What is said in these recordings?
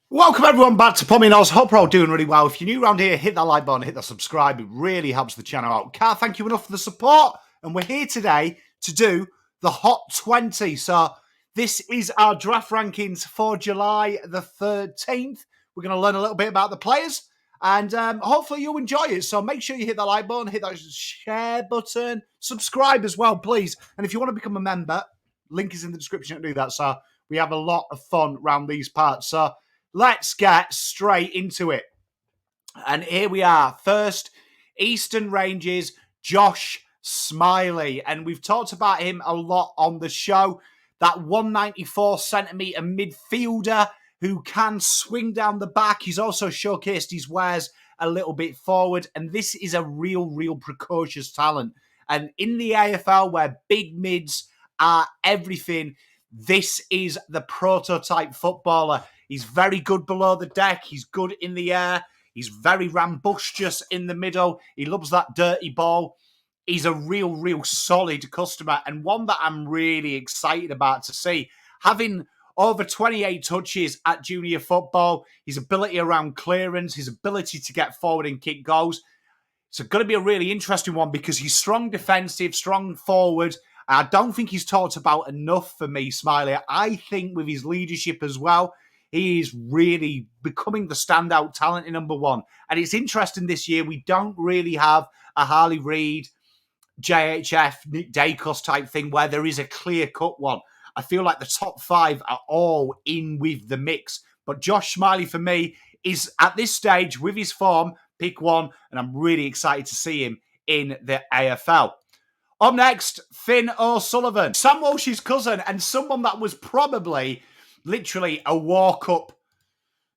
Welcome everyone back to Pommy Oz. Hope you're all doing really well. If you're new around here, hit that like button, hit that subscribe. It really helps the channel out. Can't thank you enough for the support. And we're here today to do the Hot 20. So this is our draft rankings for July the 13th. We're going to learn a little bit about the players and hopefully you'll enjoy it. So make sure you hit that like button, hit that share button, subscribe as well, please. And if you want to become a member, link is in the description to do that. So we have a lot of fun around these parts. So let's get straight into it. And here we are. First, Eastern Ranges, Josh Smiley. And we've talked about him a lot on the show. That 194 centimetre midfielder who can swing down the back. He's also showcased his wares a little bit forward. And this is a real precocious talent. And in the AFL, where big mids are everything, this is the prototype footballer. He's very good below the deck. He's good in the air. He's very rambunctious in the middle. He loves that dirty ball. He's a real solid customer and one that I'm really excited about to see. Having over 28 touches at junior football, his ability around clearance, his ability to get forward and kick goals. It's going to be a really interesting one because he's strong defensive, strong forward. I don't think he's talked about enough for me, Smiley. I think with his leadership as well, he is really becoming the standout talent in number one. And it's interesting this year, we don't really have a Harley Reid, JHF, Nick Dacos type thing where there is a clear-cut one. I feel like the top five are all in with the mix. But Josh Smiley, for me, is at this stage, with his form, pick one. And I'm really excited to see him in the AFL. Up next, Finn O'Sullivan. Sam Walsh's cousin and someone that was probably literally a walk-up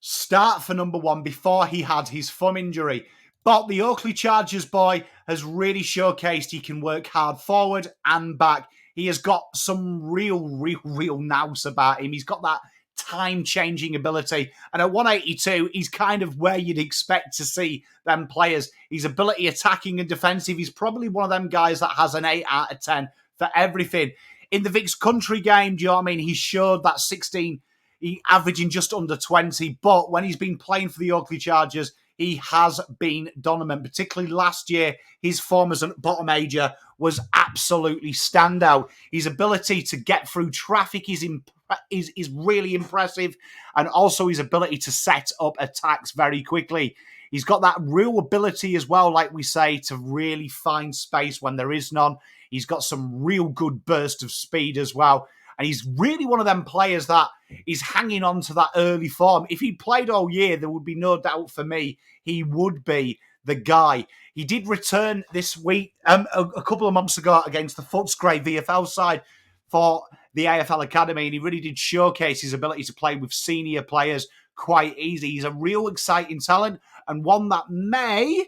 start for number one before he had his thumb injury. But the Oakley Chargers boy has really showcased he can work hard forward and back. He has got some real nous about him. He's got that time-changing ability. And at 182, he's kind of where you'd expect to see them players. His ability attacking and defensive, he's probably one of them guys that has an 8 out of 10 for everything. In the Vic's Country game, do you know what I mean? He showed that 16, he averaging just under 20. But when he's been playing for the Oakley Chargers, he has been dominant. Particularly last year, his form as a bottom ager was absolutely standout. His ability to get through traffic is really impressive. And also his ability to set up attacks very quickly. He's got that real ability as well, like we say, to really find space when there is none. He's got some real good burst of speed as well. And he's really one of them players that is hanging on to that early form. If he played all year, there would be no doubt for me he would be the guy. He did return this week, a couple of months ago against the Footscray VFL side for the AFL Academy, and he really did showcase his ability to play with senior players quite easy. He's a real exciting talent and one that may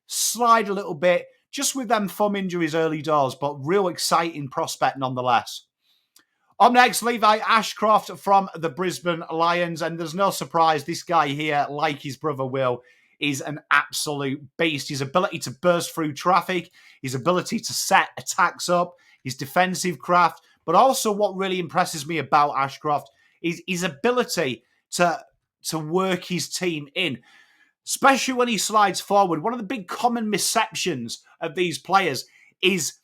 slide a little bit just with them thumb injuries early doors, but real exciting prospect nonetheless. Up next, Levi Ashcroft from the Brisbane Lions. And there's no surprise, this guy here, like his brother Will, is an absolute beast. His ability to burst through traffic, his ability to set attacks up, his defensive craft, but also what really impresses me about Ashcroft is his ability to work his team in, especially when he slides forward. One of the big common misceptions of these players is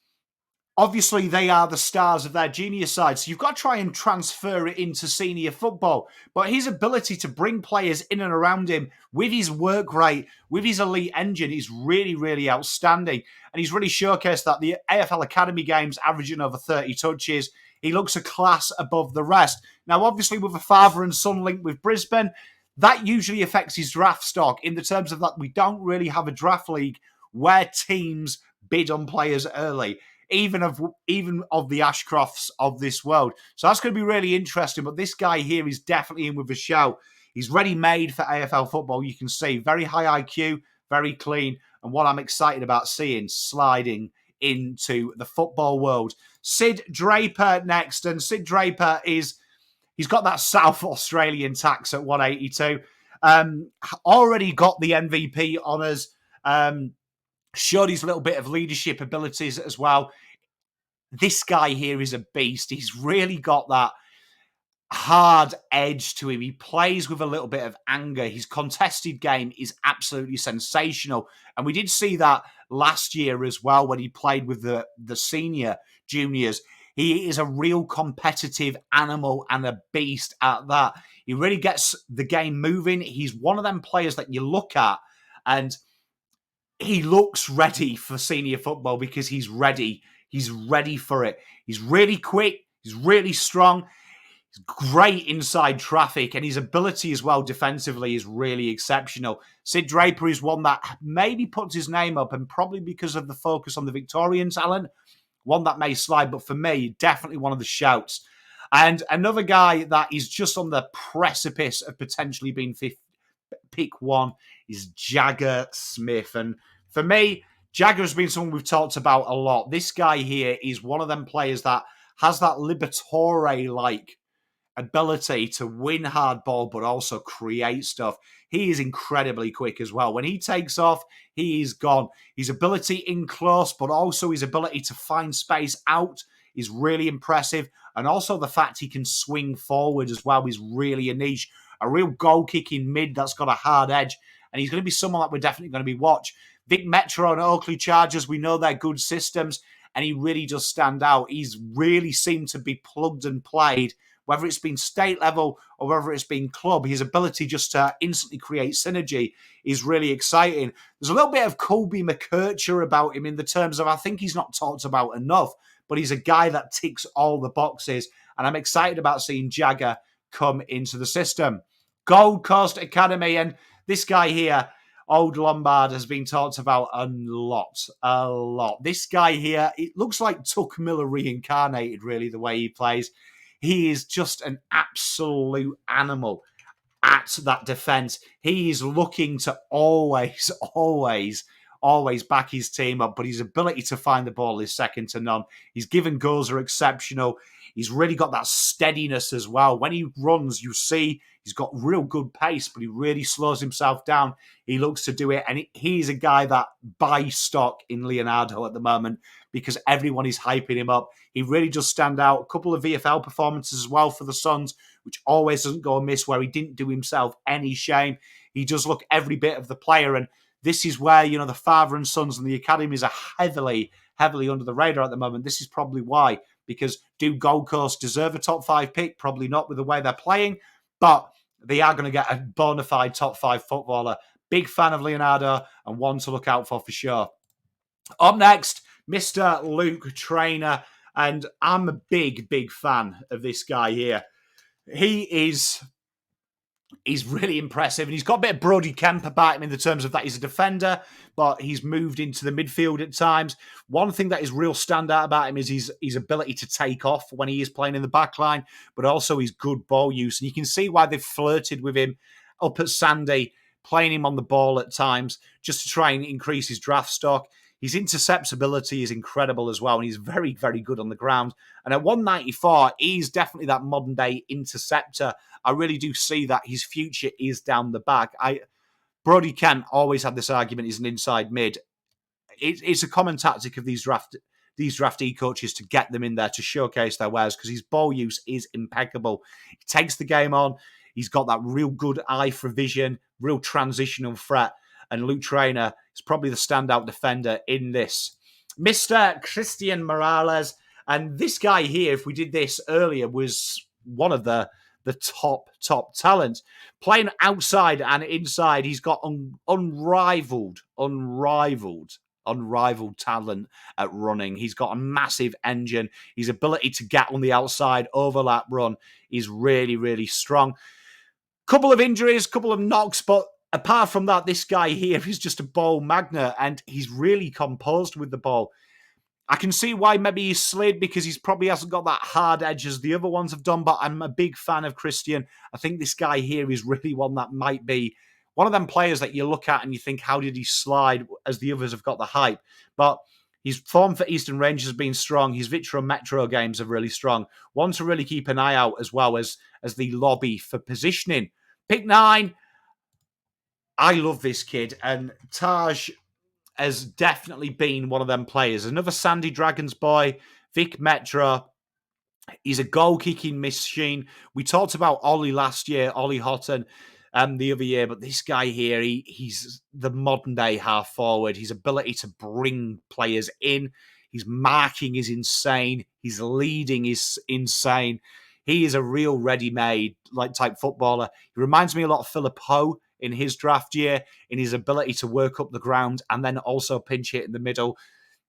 obviously they are the stars of their junior side, so you've got to try and transfer it into senior football. But his ability to bring players in and around him with his work rate, with his elite engine is really outstanding. And he's really showcased that the AFL Academy games averaging over 30 touches. He looks a class above the rest. Now, obviously, with a father and son link with Brisbane, that usually affects his draft stock in the terms of that we don't really have a draft league where teams bid on players early, even of the Ashcrofts of this world. So that's going to be really interesting. But this guy here is definitely in with a shout. He's ready-made for AFL football. You can see very high IQ, very clean, and what I'm excited about seeing sliding into the football world. Sid Draper next, and Sid Draper he's got that South Australian tax at 182. Already got the MVP honours. Showed his little bit of leadership abilities as well. This guy here is a beast. He's really got that hard edge to him. He plays with a little bit of anger. His contested game is absolutely sensational. And we did see that last year as well when he played with the senior juniors. He is a real competitive animal and a beast at that. He really gets the game moving. He's one of them players that you look at and he looks ready for senior football because he's ready. He's ready for it. He's really quick. He's really strong. He's great inside traffic, and his ability as well defensively is really exceptional. Sid Draper is one that maybe puts his name up, and probably because of the focus on the Victorian talent, one that may slide, but for me, definitely one of the shouts. And another guy that is just on the precipice of potentially being pick one is Jagger Smith. And for me, Jagger has been someone we've talked about a lot. This guy here is one of them players that has that Liberatore-like ability to win hard ball, but also create stuff. He is incredibly quick as well. When he takes off, he is gone. His ability in close, but also his ability to find space out is really impressive. And also the fact he can swing forward as well is really a niche. A real goal-kicking mid that's got a hard edge. And he's going to be someone that we're definitely going to be watch. Vic Metro and Oakley Chargers, we know they're good systems, and he really does stand out. He's really seemed to be plugged and played, whether it's been state level or whether it's been club. His ability just to instantly create synergy is really exciting. There's a little bit of Colby McKercher about him in the terms of I think he's not talked about enough, but he's a guy that ticks all the boxes, and I'm excited about seeing Jagger come into the system. Gold Coast Academy, and this guy here, Old Lombard, has been talked about a lot. This guy here, it looks like Tuck Miller reincarnated, really, the way he plays. He is just an absolute animal at that defense. He is looking to always back his team up, but his ability to find the ball is second to none. His given goals are exceptional. He's really got that steadiness as well. When he runs, you see he's got real good pace, but he really slows himself down. He looks to do it, and he's a guy that buys stock in Leonardo at the moment because everyone is hyping him up. He really does stand out. A couple of VFL performances as well for the Suns, which always doesn't go amiss, where he didn't do himself any shame. He does look every bit of the player, and this is where, you know, the father and sons and the academies are heavily under the radar at the moment. This is probably why, because do Gold Coast deserve a top 5 pick? Probably not with the way they're playing, but they are going to get a bona fide top 5 footballer. Big fan of Leonardo and one to look out for sure. Up next, Mr. Luke Trainer, and I'm a big fan of this guy here. He's really impressive, and he's got a bit of Brody Kemp about him in the terms of that he's a defender, but he's moved into the midfield at times. One thing that is real standout about him is his ability to take off when he is playing in the back line, but also his good ball use. And you can see why they've flirted with him up at Sandy, playing him on the ball at times, just to try and increase his draft stock. His interceptability is incredible as well, and he's very good on the ground. And at 194, he's definitely that modern-day interceptor. I really do see that his future is down the back. Brody Kent always had this argument he's an inside mid. It's a common tactic of these draftee coaches to get them in there to showcase their wares because his ball use is impeccable. He takes the game on. He's got that real good eye for vision, real transitional threat. And Luke Trainer is probably the standout defender in this. Mr. Christian Morales. And this guy here, if we did this earlier, was one of the top talents. Playing outside and inside, he's got unrivaled talent at running. He's got a massive engine. His ability to get on the outside, overlap run is really strong. Couple of injuries, couple of knocks, but apart from that, this guy here is just a ball magnet, and he's really composed with the ball. I can see why maybe he's slid because he probably hasn't got that hard edge as the other ones have done, but I'm a big fan of Christian. I think this guy here is really one that might be one of them players that you look at and you think, how did he slide as the others have got the hype? But his form for Eastern Rangers has been strong. His Vitro Metro games are really strong. One to really keep an eye out as well as the lobby for positioning. Pick 9. I love this kid, and Taj has definitely been one of them players. Another Sandy Dragons boy, Vic Metro. He's a goal-kicking machine. We talked about Ollie last year, Ollie Houghton, the other year, but this guy here, he's the modern-day half-forward. His ability to bring players in, his marking is insane. His leading is insane. He is a real ready-made type footballer. He reminds me a lot of Philip Ho in his draft year, in his ability to work up the ground and then also pinch hit in the middle.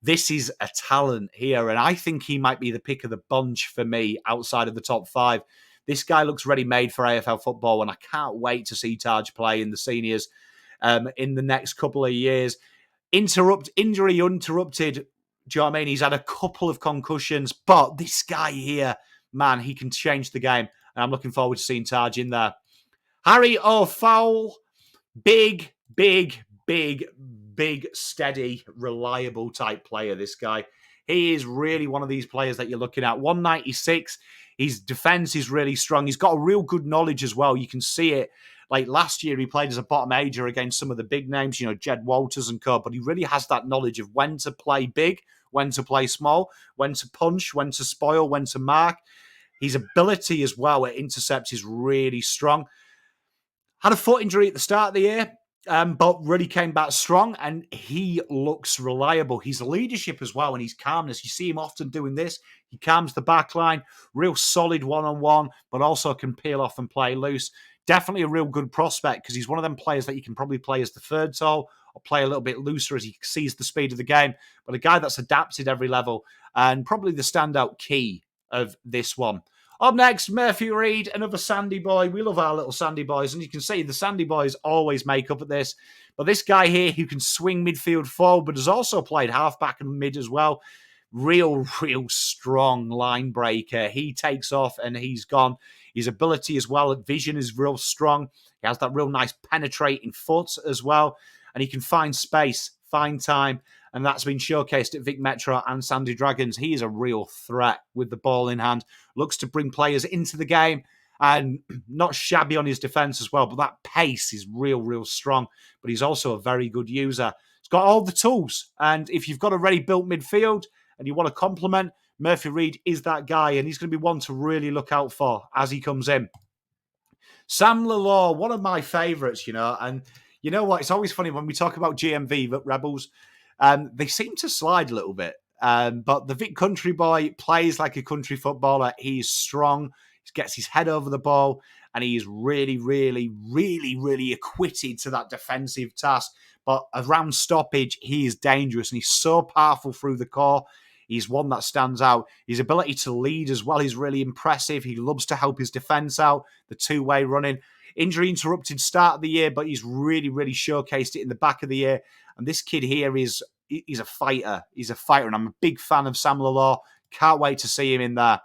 This is a talent here, and I think he might be the pick of the bunch for me outside of the top 5. This guy looks ready-made for AFL football, and I can't wait to see Taj play in the seniors in the next couple of years. Injury interrupted. Do you know what I mean? He's had a couple of concussions, but this guy here, man, he can change the game, and I'm looking forward to seeing Taj in there. Harry O'Fowl, big, steady, reliable type player, this guy. He is really one of these players that you're looking at. 196. His defense is really strong. He's got a real good knowledge as well. You can see it. Like last year, he played as a bottom ager against some of the big names, Jed Walters and co. But he really has that knowledge of when to play big, when to play small, when to punch, when to spoil, when to mark. His ability as well at intercepts is really strong. Had a foot injury at the start of the year, but really came back strong, and he looks reliable. His leadership as well, and his calmness. You see him often doing this. He calms the back line, real solid one-on-one, but also can peel off and play loose. Definitely a real good prospect because he's one of them players that you can probably play as the third tall or play a little bit looser as he sees the speed of the game. But a guy that's adapted every level and probably the standout key of this one. Up next, Murphy Reid, another Sandy boy. We love our little Sandy boys, and you can see the Sandy boys always make up at this. But this guy here who can swing midfield forward, but has also played halfback and mid as well. Real strong line breaker. He takes off and he's gone. His ability as well, vision is real strong. He has that real nice penetrating foot as well. And he can find space, find time. And that's been showcased at Vic Metro and Sandy Dragons. He is a real threat with the ball in hand. Looks to bring players into the game and not shabby on his defence as well. But that pace is real strong. But he's also a very good user. He's got all the tools. And if you've got a ready-built midfield and you want to complement, Murphy Reid is that guy. And he's going to be one to really look out for as he comes in. Sam Lalore, one of my favourites, And you know what? It's always funny when we talk about GMV Rebels. They seem to slide a little bit. But the Vic country boy plays like a country footballer. He's strong. He gets his head over the ball. And he is really acquitted to that defensive task. But around stoppage, he is dangerous. And he's so powerful through the core. He's one that stands out. His ability to lead as well is really impressive. He loves to help his defense out. The two-way running. Injury interrupted start of the year, but he's really showcased it in the back of the year. And this kid here he's a fighter. He's a fighter, and I'm a big fan of Sam Lalore. Can't wait to see him in there.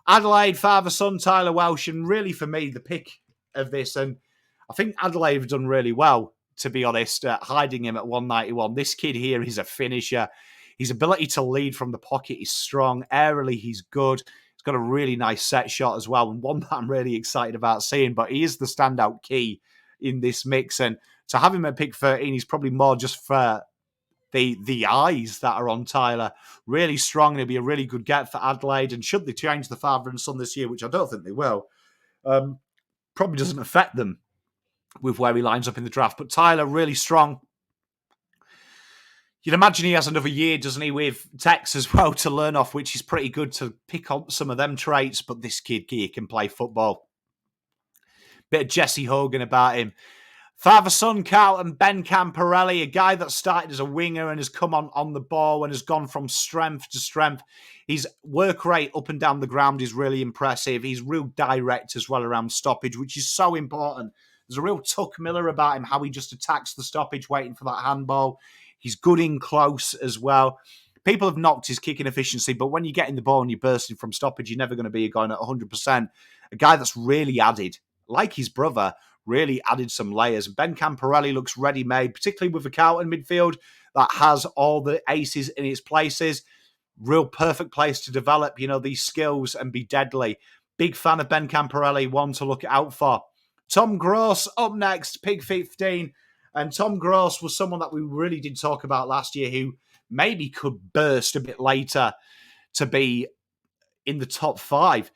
Adelaide, father-son, Tyler Welsh, and really for me, the pick of this. And I think Adelaide have done really well, to be honest, hiding him at 191. This kid here is a finisher. His ability to lead from the pocket is strong. Aerially, he's good. He's got a really nice set shot as well, and one that I'm really excited about seeing. But he is the standout key in this mix. And to have him at pick 13, he's probably more just for the eyes that are on Tyler. Really strong, and it'll be a really good get for Adelaide. And should they change the father and son this year, which I don't think they will, probably doesn't affect them with where he lines up in the draft. But Tyler, really strong. You'd imagine he has another year, doesn't he, with Tex as well to learn off, which is pretty good to pick up some of them traits. But this kid here can play football. Bit of Jesse Hogan about him. Father-son Carlton, Ben Camporelli, a guy that started as a winger and has come on the ball and has gone from strength to strength. His work rate up and down the ground is really impressive. He's real direct as well around stoppage, which is so important. There's a real Tuck Miller about him, how he just attacks the stoppage, waiting for that handball. He's good in close as well. People have knocked his kicking efficiency, but when you get in the ball and you're bursting from stoppage, you're never going to be going at 100%. A guy that's really added, like his brother, really added some layers. Ben Camporelli looks ready-made, particularly with a Carlton midfield that has all the aces in its places. Real perfect place to develop, these skills and be deadly. Big fan of Ben Camporelli, one to look out for. Tom Gross up next, pick 15. And Tom Gross was someone that we really did talk about last year who maybe could burst a bit later to be in the top 5.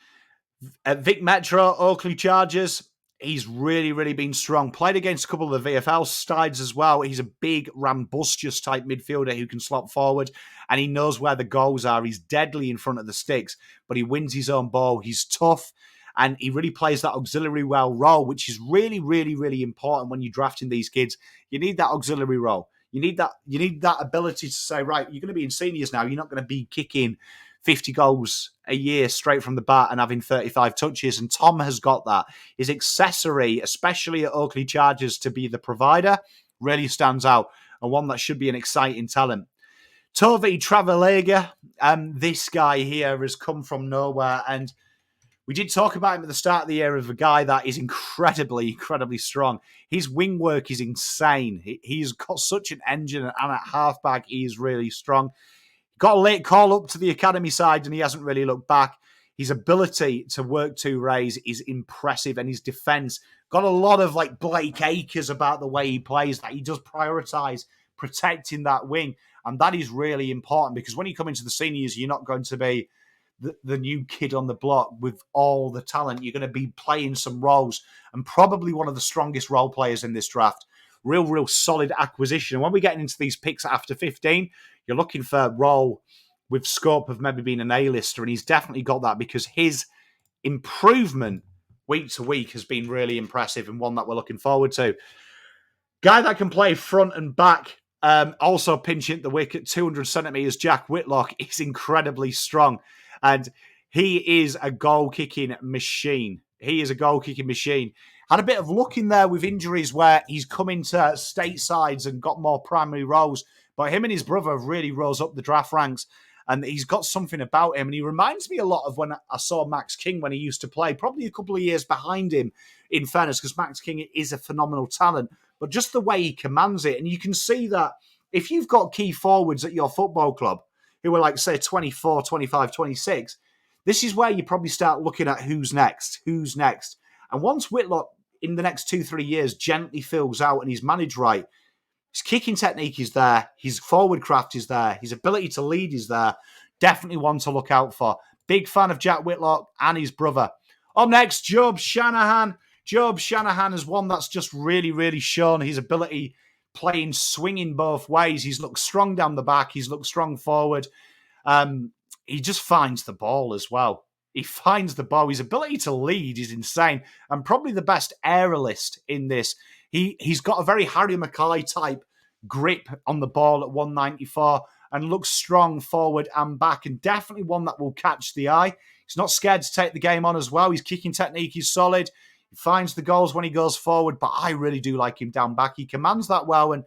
Vic Metro, Oakley Chargers, he's really, really been strong. Played against a couple of the VFL sides as well. He's a big, rambustious type midfielder who can slot forward, and he knows where the goals are. He's deadly in front of the sticks, but he wins his own ball. He's tough, and he really plays that auxiliary well role, which is really, really, really important when you're drafting these kids. You need that auxiliary role. You need that ability to say, right, you're going to be in seniors now. You're not going to be kicking 50 goals a year straight from the bat and having 35 touches. And Tom has got that. His accessory, especially at Oakley Chargers, to be the provider, really stands out, and one that should be an exciting talent. Tovi Travalega, this guy here has come from nowhere, and we did talk about him at the start of the year as a guy that is incredibly, incredibly strong. His wing work is insane. He's got such an engine, and at halfback, he is really strong. Got a late call up to the academy side, and he hasn't really looked back. His ability to work two rays is impressive, and his defence got a lot of like Blake Acres about the way he plays, that he does prioritise protecting that wing, and that is really important, because when you come into the seniors, you're not going to be the new kid on the block with all the talent. You're going to be playing some roles, and probably one of the strongest role players in this draft. Real solid acquisition. And when we get into these picks after 15, you're looking for a role with scope of maybe being an A-lister, and he's definitely got that, because his improvement week to week has been really impressive, and one that we're looking forward to. Guy that can play front and back, also pinching the wicket, 200 centimetres, Jack Whitlock, is incredibly strong, and he is a goal-kicking machine. He is a goal-kicking machine. Had a bit of luck in there with injuries where he's come into state sides and got more primary roles, but him and his brother have really rose up the draft ranks, and he's got something about him, and he reminds me a lot of when I saw Max King when he used to play, probably a couple of years behind him, in fairness, because Max King is a phenomenal talent, but just the way he commands it, and you can see that if you've got key forwards at your football club who are like, say, 24, 25, 26, this is where you probably start looking at who's next. And once Whitlock, in the next 2-3 years, gently fills out and he's managed right, his kicking technique is there, his forward craft is there, his ability to lead is there. Definitely one to look out for. Big fan of Jack Whitlock and his brother. Up next, Job Shanahan. Job Shanahan is one that's just really, really shown his ability playing, swinging both ways. He's looked strong down the back. He's looked strong forward. He just finds the ball as well. He finds the ball. His ability to lead is insane, and probably the best aerialist in this. He's got a very Harry Mackay type grip on the ball at 194 and looks strong forward and back, and definitely one that will catch the eye. He's not scared to take the game on as well. His kicking technique is solid. He finds the goals when he goes forward, but I really do like him down back. He commands that well, and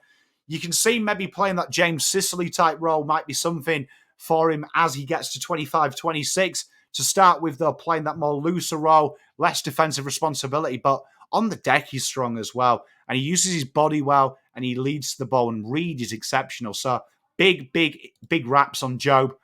you can see maybe playing that James Sicily type role might be something for him as he gets to 25, 26. To start with, though, playing that more looser role, less defensive responsibility, but on the deck he's strong as well, and he uses his body well, and he leads the ball, and Reed is exceptional. So big raps on Job.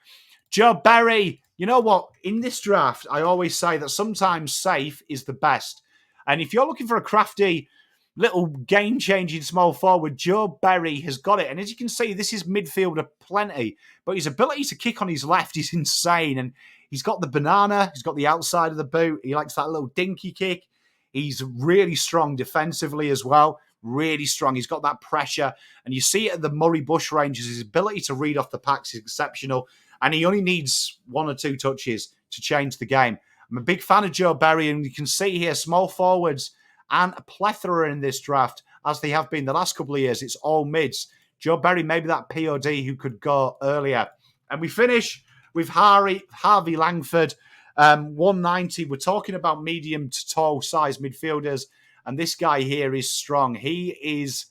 Joe Berry, you know what? In this draft, I always say that sometimes safe is the best. And if you're looking for a crafty, little game-changing small forward, Joe Berry has got it. And as you can see, this is midfielder plenty. But his ability to kick on his left is insane. And he's got the banana. He's got the outside of the boot. He likes that little dinky kick. He's really strong defensively as well. Really strong. He's got that pressure. And you see it at the Murray Bush Rangers. His ability to read off the packs is exceptional. And he only needs 1 or 2 touches to change the game. I'm a big fan of Joe Berry, and you can see here small forwards and a plethora in this draft, as they have been the last couple of years. It's all mids. Joe Berry, maybe that POD who could go earlier. And we finish with Harvey Langford, 190. We're talking about medium to tall size midfielders, and this guy here is strong. He is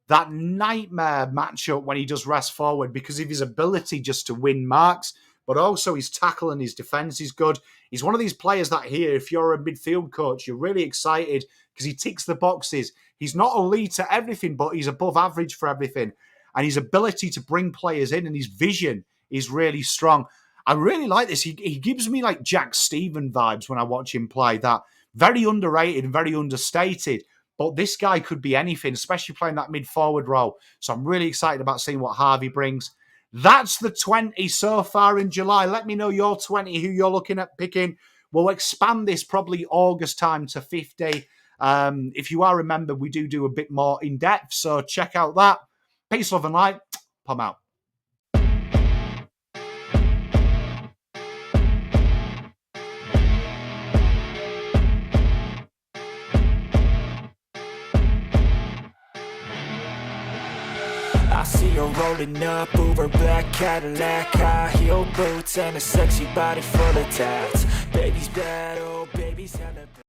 that nightmare matchup when he does rest forward because of his ability just to win marks, but also his tackle and his defense is good. He's one of these players that here, if you're a midfield coach, you're really excited because he ticks the boxes. He's not elite at everything, but he's above average for everything. And his ability to bring players in and his vision is really strong. I really like this. He gives me like Jack Stephen vibes when I watch him play. That very underrated and very understated. But this guy could be anything, especially playing that mid-forward role. So I'm really excited about seeing what Harvey brings. That's the 20 so far in July. Let me know your 20, who you're looking at picking. We'll expand this probably August time to 50. If you are a member, we do a bit more in depth, so check out that. Peace, love, and light. Pom out. I see her rolling up, Uber black Cadillac, high heel boots and a sexy body full of tats. Baby's bad, oh